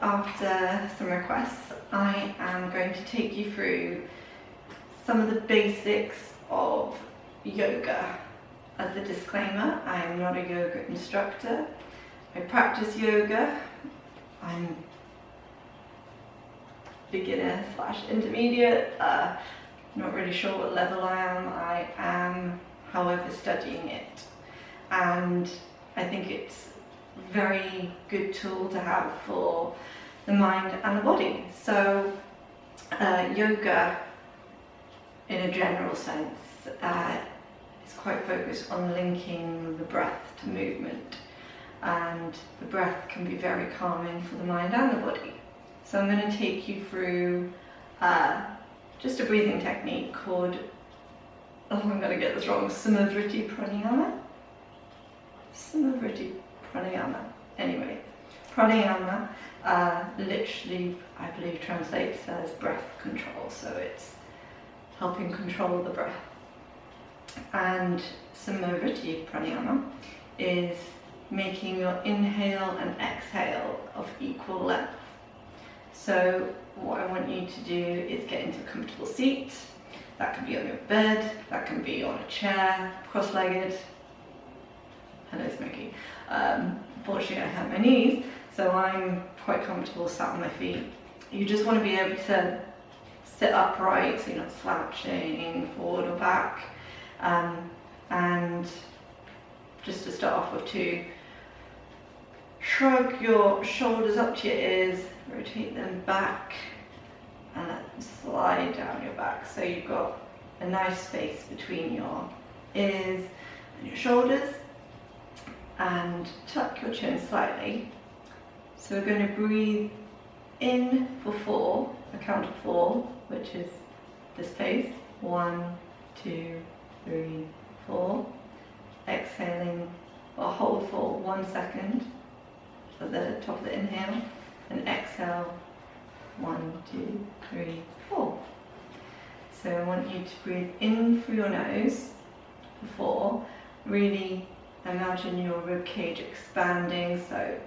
after some requests, I am going to take you through some of the basics of yoga. As a disclaimer, I am not a yoga instructor. I practice yoga. I'm beginner / intermediate. Not really sure what level I am. I am, however, studying it. And I think it's a very good tool to have for the mind and the body. So yoga, in a general sense, is quite focused on linking the breath to movement. And the breath can be very calming for the mind and the body. So I'm going to take you through just a breathing technique called, I'm going to get this wrong, vritti pranayama? Vritti pranayama. Anyway, pranayama literally, I believe, translates as breath control. So it's helping control the breath. And vritti pranayama is making your inhale and exhale of equal length. So what I want you to do is get into a comfortable seat. That can be on your bed, that can be on a chair, cross-legged. Hello, Smokey. Fortunately, I have my knees, so I'm quite comfortable sat on my feet. You just want to be able to sit upright, so you're not slouching forward or back. And just to start off with, to shrug your shoulders up to your ears, rotate them back, and let them slide down your back. So you've got a nice space between your ears and your shoulders. And tuck your chin slightly. So we're going to breathe in for 4, a count of 4, which is this pace. 1, 2, 3, 4. Exhaling, or hold for 1 second at the top of the inhale, and exhale 1, 2, 3, 4. So I want you to breathe in through your nose for 4. Really imagine your rib cage expanding, so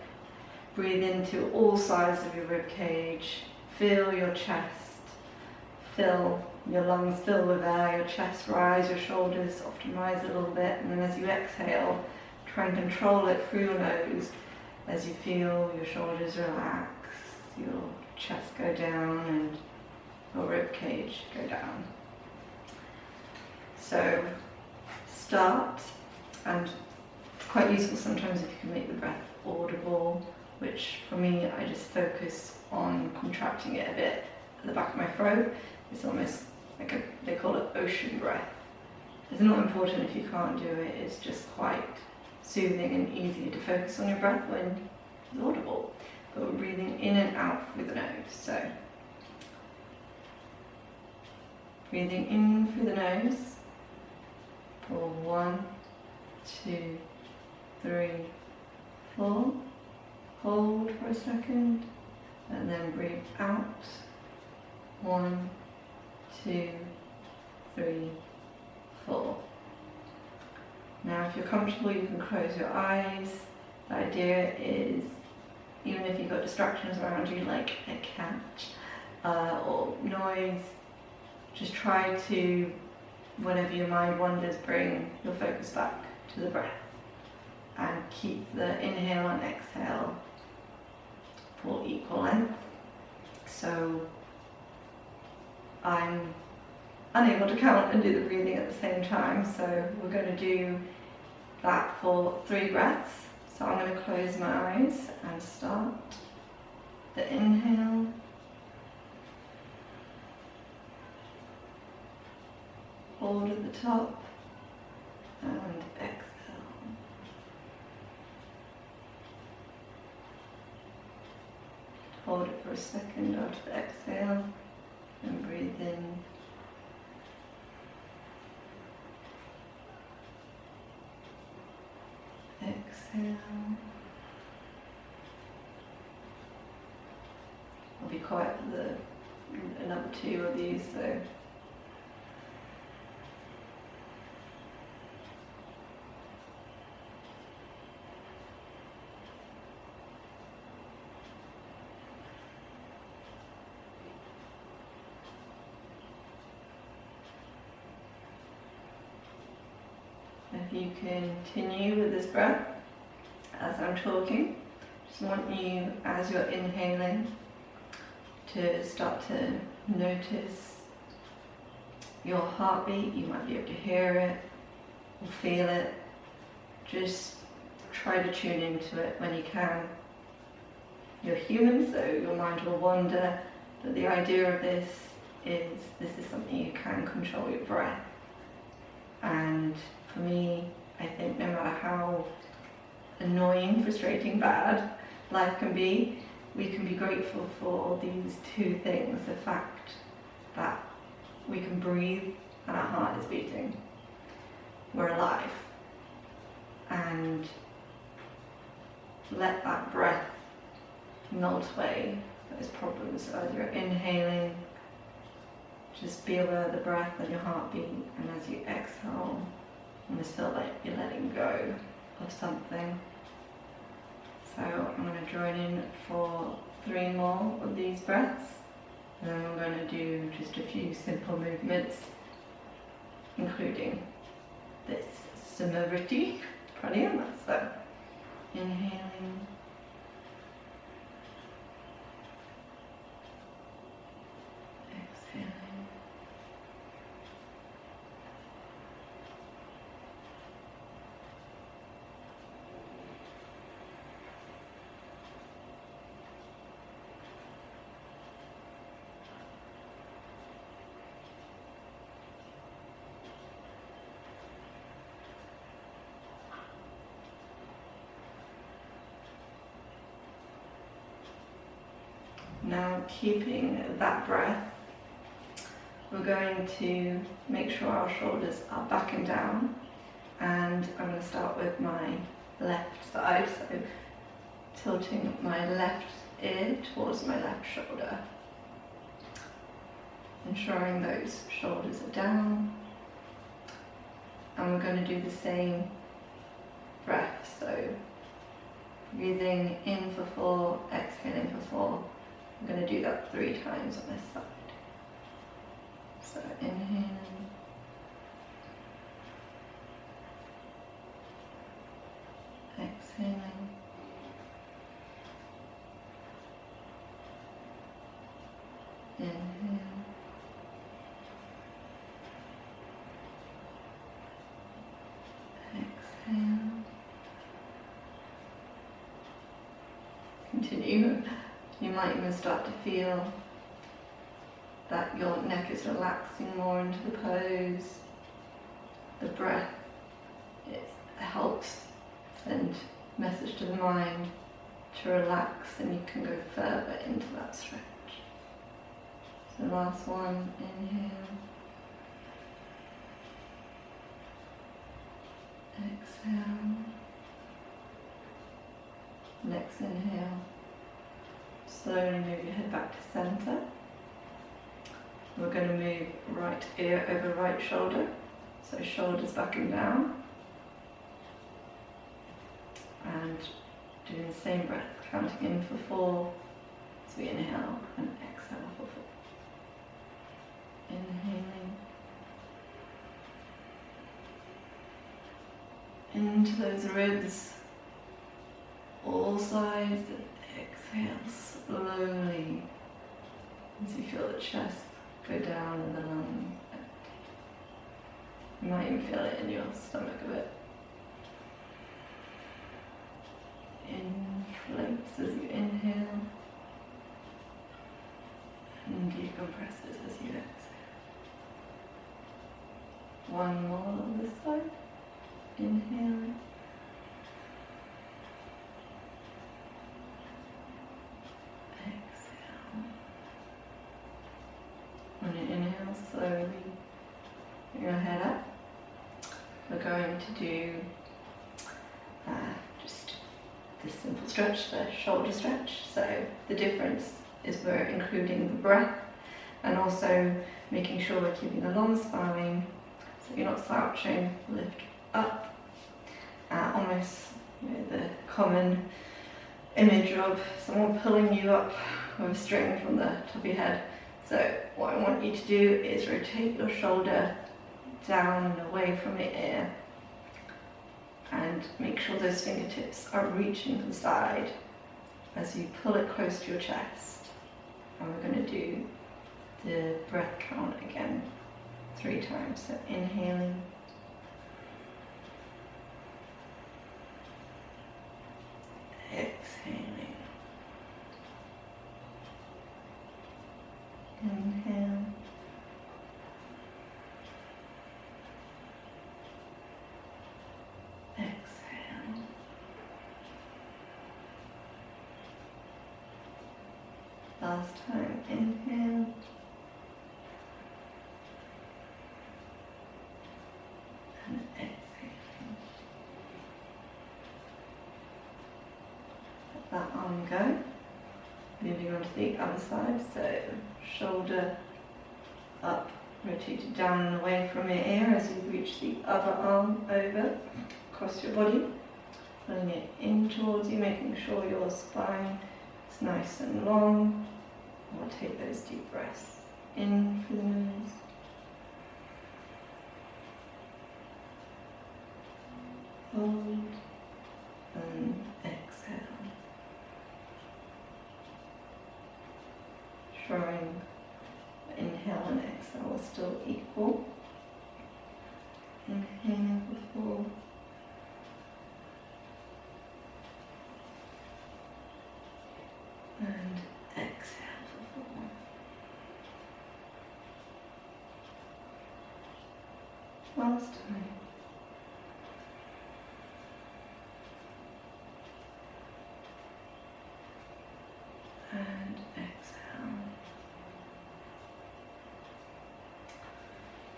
breathe into all sides of your rib cage, feel your chest, fill your lungs fill with air, your chest rise, your shoulders often rise a little bit, and then as you exhale, try and control it through your nose as you feel your shoulders relax, your chest go down and your rib cage go down. So start, and quite useful sometimes if you can make the breath audible, which for me, I just focus on contracting it a bit at the back of my throat. It's almost like they call it ocean breath. It's not important if you can't do it, it's just quite soothing and easy to focus on your breath when it's audible. But we're breathing in and out through the nose. So breathing in through the nose for 1, 2, 3, 4. Hold for a second, and then breathe out. 1, 2, 3, 4. Now, if you're comfortable, you can close your eyes. The idea is, even if you've got distractions around you, like a cat or noise, just try to, whenever your mind wanders, bring your focus back to the breath. And keep the inhale and exhale for equal length. So I'm unable to count and do the breathing at the same time, so we're going to do that for 3 breaths. So I'm going to close my eyes and start the inhale, hold at the top, and exhale. Hold it for a second after the exhale, and breathe in. Exhale. I'll be quiet for another 2 of these, so if you continue with this breath as I'm talking, just want you, as you're inhaling, to start to notice your heartbeat. You might be able to hear it or feel it. Just try to tune into it when you can. You're human, so your mind will wander, but the idea of this is something you can control your breath. And for me, I think no matter how annoying, frustrating, bad life can be, we can be grateful for these two things. The fact that we can breathe and our heart is beating. We're alive. And let that breath melt away those problems. So as you're inhaling, just be aware of the breath and your heartbeat, and as you exhale, almost feel like you're letting go of something. So I'm going to join in for 3 more of these breaths, and then I'm going to do just a few simple movements, including this vritti pranayama. So inhaling, exhaling, now keeping that breath, we're going to make sure our shoulders are back and down, and I'm going to start with my left side, so tilting my left ear towards my left shoulder, ensuring those shoulders are down. And we're going to do the same breath, so breathing in for 4, exhaling for 4. I'm going to do that 3 times on this side. So inhaling, exhaling, inhale, exhale, continue. You might even start to feel that your neck is relaxing more into the pose. The breath, it helps send a message to the mind to relax, and you can go further into that stretch. So last one, inhale, exhale, next inhale. Slowly move your head back to center. We're going to move right ear over right shoulder, so shoulders back and down. And doing the same breath, counting in for 4 as we inhale and exhale for 4. Inhaling into those ribs, all sides. Exhale slowly as you feel the chest go down and the lungs empty. You might even feel it in your stomach a bit. Inflates as you inhale and decompresses as you exhale. One more on this side. Inhaling. When you inhale, slowly bring your head up. We're going to do just this simple stretch, the shoulder stretch. So the difference is we're including the breath and also making sure we're keeping a long spine, so you're not slouching. Lift up, almost the common image of someone pulling you up with a string from the top of your head. So what I want you to do is rotate your shoulder down and away from your ear, and make sure those fingertips are reaching to the side as you pull it close to your chest. And we're going to do the breath count again 3 times. So inhaling, exhaling, inhale, exhale, last time, inhale, and exhaling. Let that arm go. Moving on to the other side, so shoulder up, rotated down and away from your ear as you reach the other arm over across your body, pulling it in towards you, making sure your spine is nice and long. We'll take those deep breaths in through the nose, hold, and exhale. Ensuring inhale and exhale are still equal. Inhale for 4. And exhale for 4. Last time. And exhale.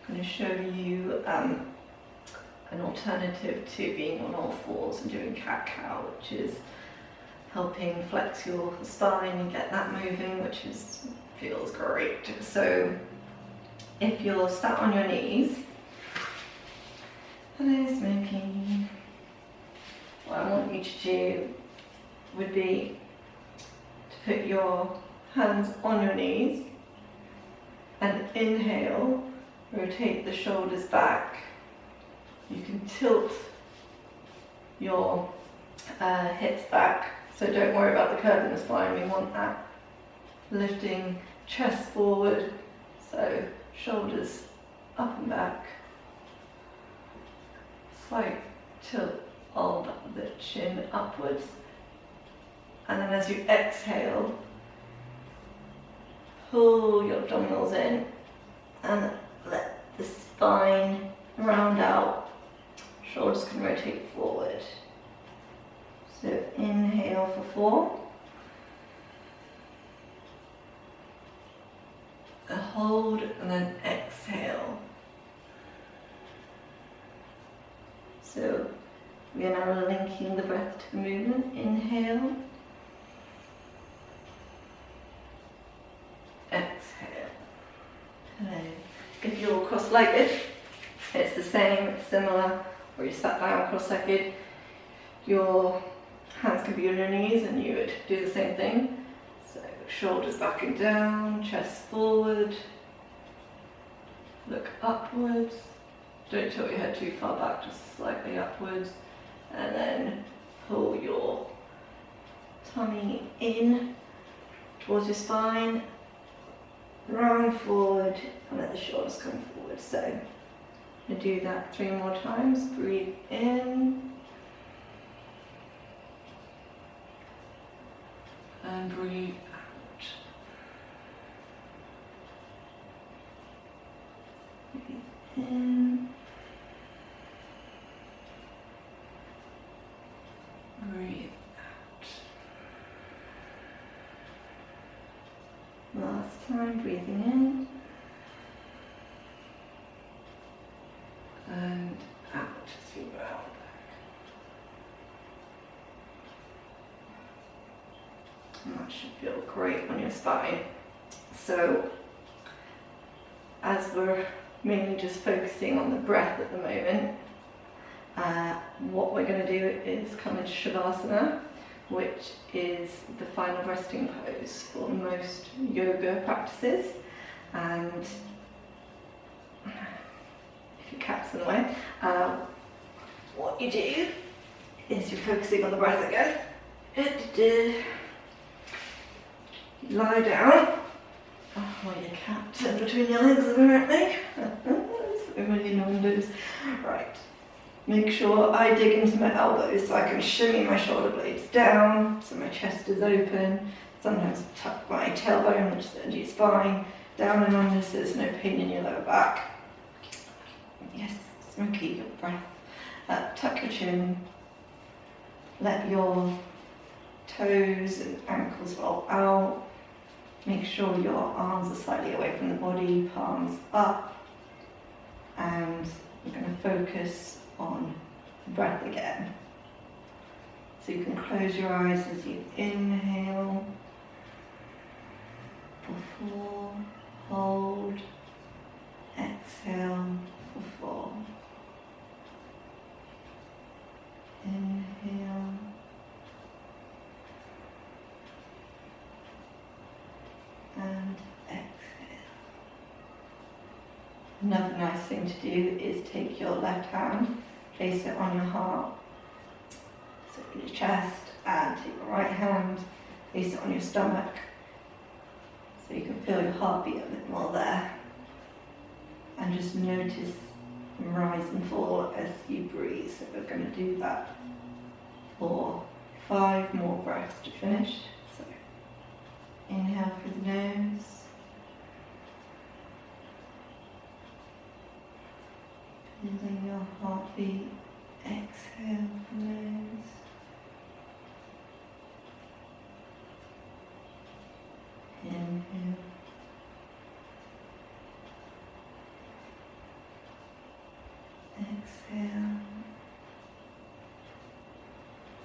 I'm going to show you an alternative to being on all fours and doing cat-cow, which is helping flex your spine and get that moving, which feels great. So if you're sat on your knees, hello Smokey, what I want you to do would be to put your hands on your knees and inhale, rotate the shoulders back. You can tilt your hips back, so don't worry about the curve in the spine. We want that lifting chest forward, so shoulders up and back. Slight tilt of the chin upwards. And then as you exhale, pull your abdominals in and let the spine round out. Shoulders can rotate forward. So inhale for 4. A hold and then exhale. So we are now linking the breath to the movement. Inhale. Exhale. Hello. If you're cross-legged, it's the same, it's similar, or you sat down cross-legged, your hands can be on your knees and you would do the same thing. So shoulders back and down, chest forward, look upwards, don't tilt your head too far back, just slightly upwards, and then pull your tummy in towards your spine, round forward, and let the shoulders come forward. So I'm going to do that 3 more times. Breathe in and breathe out. Breathe in, breathe out. Last time, breathing in and out as you round back. And that should feel great on your spine. So, as we're mainly just focusing on the breath at the moment, what we're going to do is come into Shavasana, which is the final resting pose for most yoga practices. And if your cat's in the way, what you do is you're focusing on the breath again. You lie down. Oh, your cat's in between your legs apparently. So many numbers. Right. Make sure I dig into my elbows so I can shimmy my shoulder blades down so my chest is open. Sometimes tuck my tailbone, which is the end of your spine, down and under so there's no pain in your lower back. Yes, Smokey, your breath. Tuck your chin. Let your toes and ankles roll out. Make sure your arms are slightly away from the body, palms up. And you're going to focus on the breath again. So you can close your eyes as you inhale. For 4, hold, exhale for 4. Inhale. And exhale. Another nice thing to do is take your left hand, place it on your heart, so your chest, and take your right hand, place it on your stomach, so you can feel your heartbeat a bit more there. And just notice them rise and fall as you breathe. So we're going to do that for 5 more breaths to finish. So inhale through the nose. Feeling your heartbeat. Exhale from the nose. Inhale. Exhale.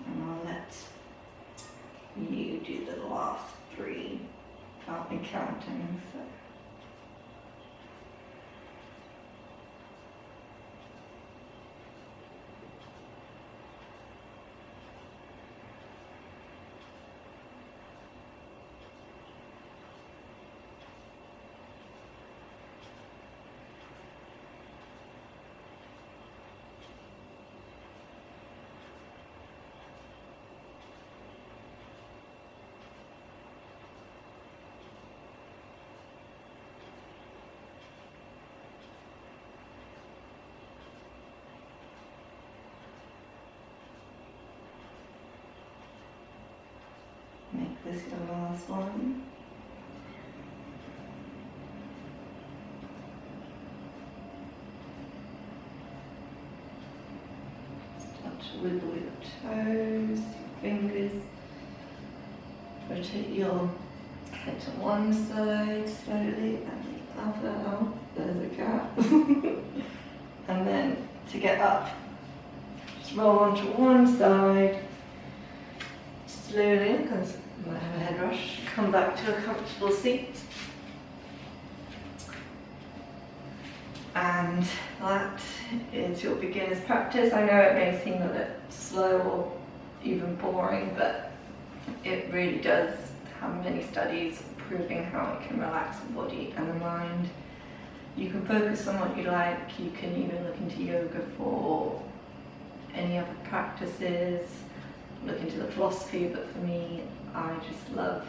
And I'll let you do the last 3 without me counting. So. Make this your last one. Start to wiggle your toes, your fingers. Rotate your head to one side slowly and the other. Oh, there's a cat. And then to get up, just roll onto one side. Slowly, because I might have a head rush, come back to a comfortable seat. And that is your beginner's practice. I know it may seem a bit slow or even boring, but it really does have many studies proving how it can relax the body and the mind. You can focus on what you like. You can even look into yoga for any other practices. Look into the philosophy, but for me, I just love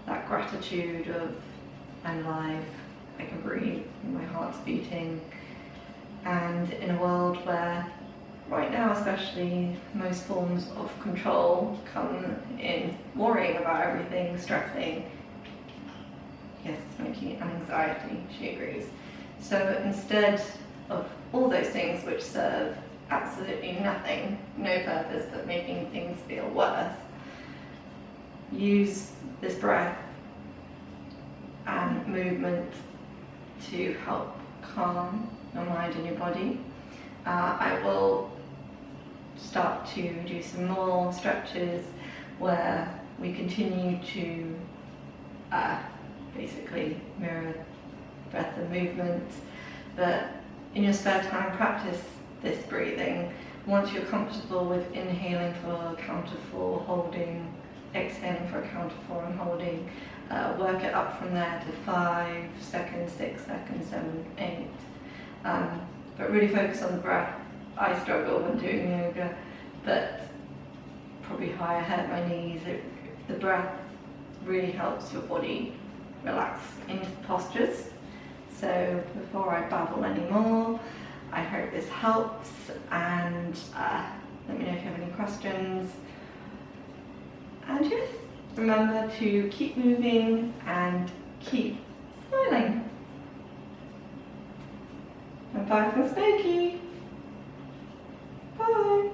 that gratitude of I'm alive, I can breathe, my heart's beating. And in a world where, right now especially, most forms of control come in worrying about everything, stressing, yes, Smokey, and anxiety, she agrees. So instead of all those things which serve absolutely nothing, no purpose but making things feel worse, use this breath and movement to help calm your mind and your body. I will start to do some more stretches where we continue to basically mirror breath and movement, but in your spare time practice this breathing. Once you're comfortable with inhaling for a count of 4, holding, exhaling for a count of 4 and holding, work it up from there to 5 seconds, 6 seconds, 7, 8. But really focus on the breath I struggle when doing yoga, but probably how I hurt my knees. The breath really helps your body relax into postures. So before I babble anymore, I hope this helps, and let me know if you have any questions. And just remember to keep moving and keep smiling. And bye from Smokey. Bye.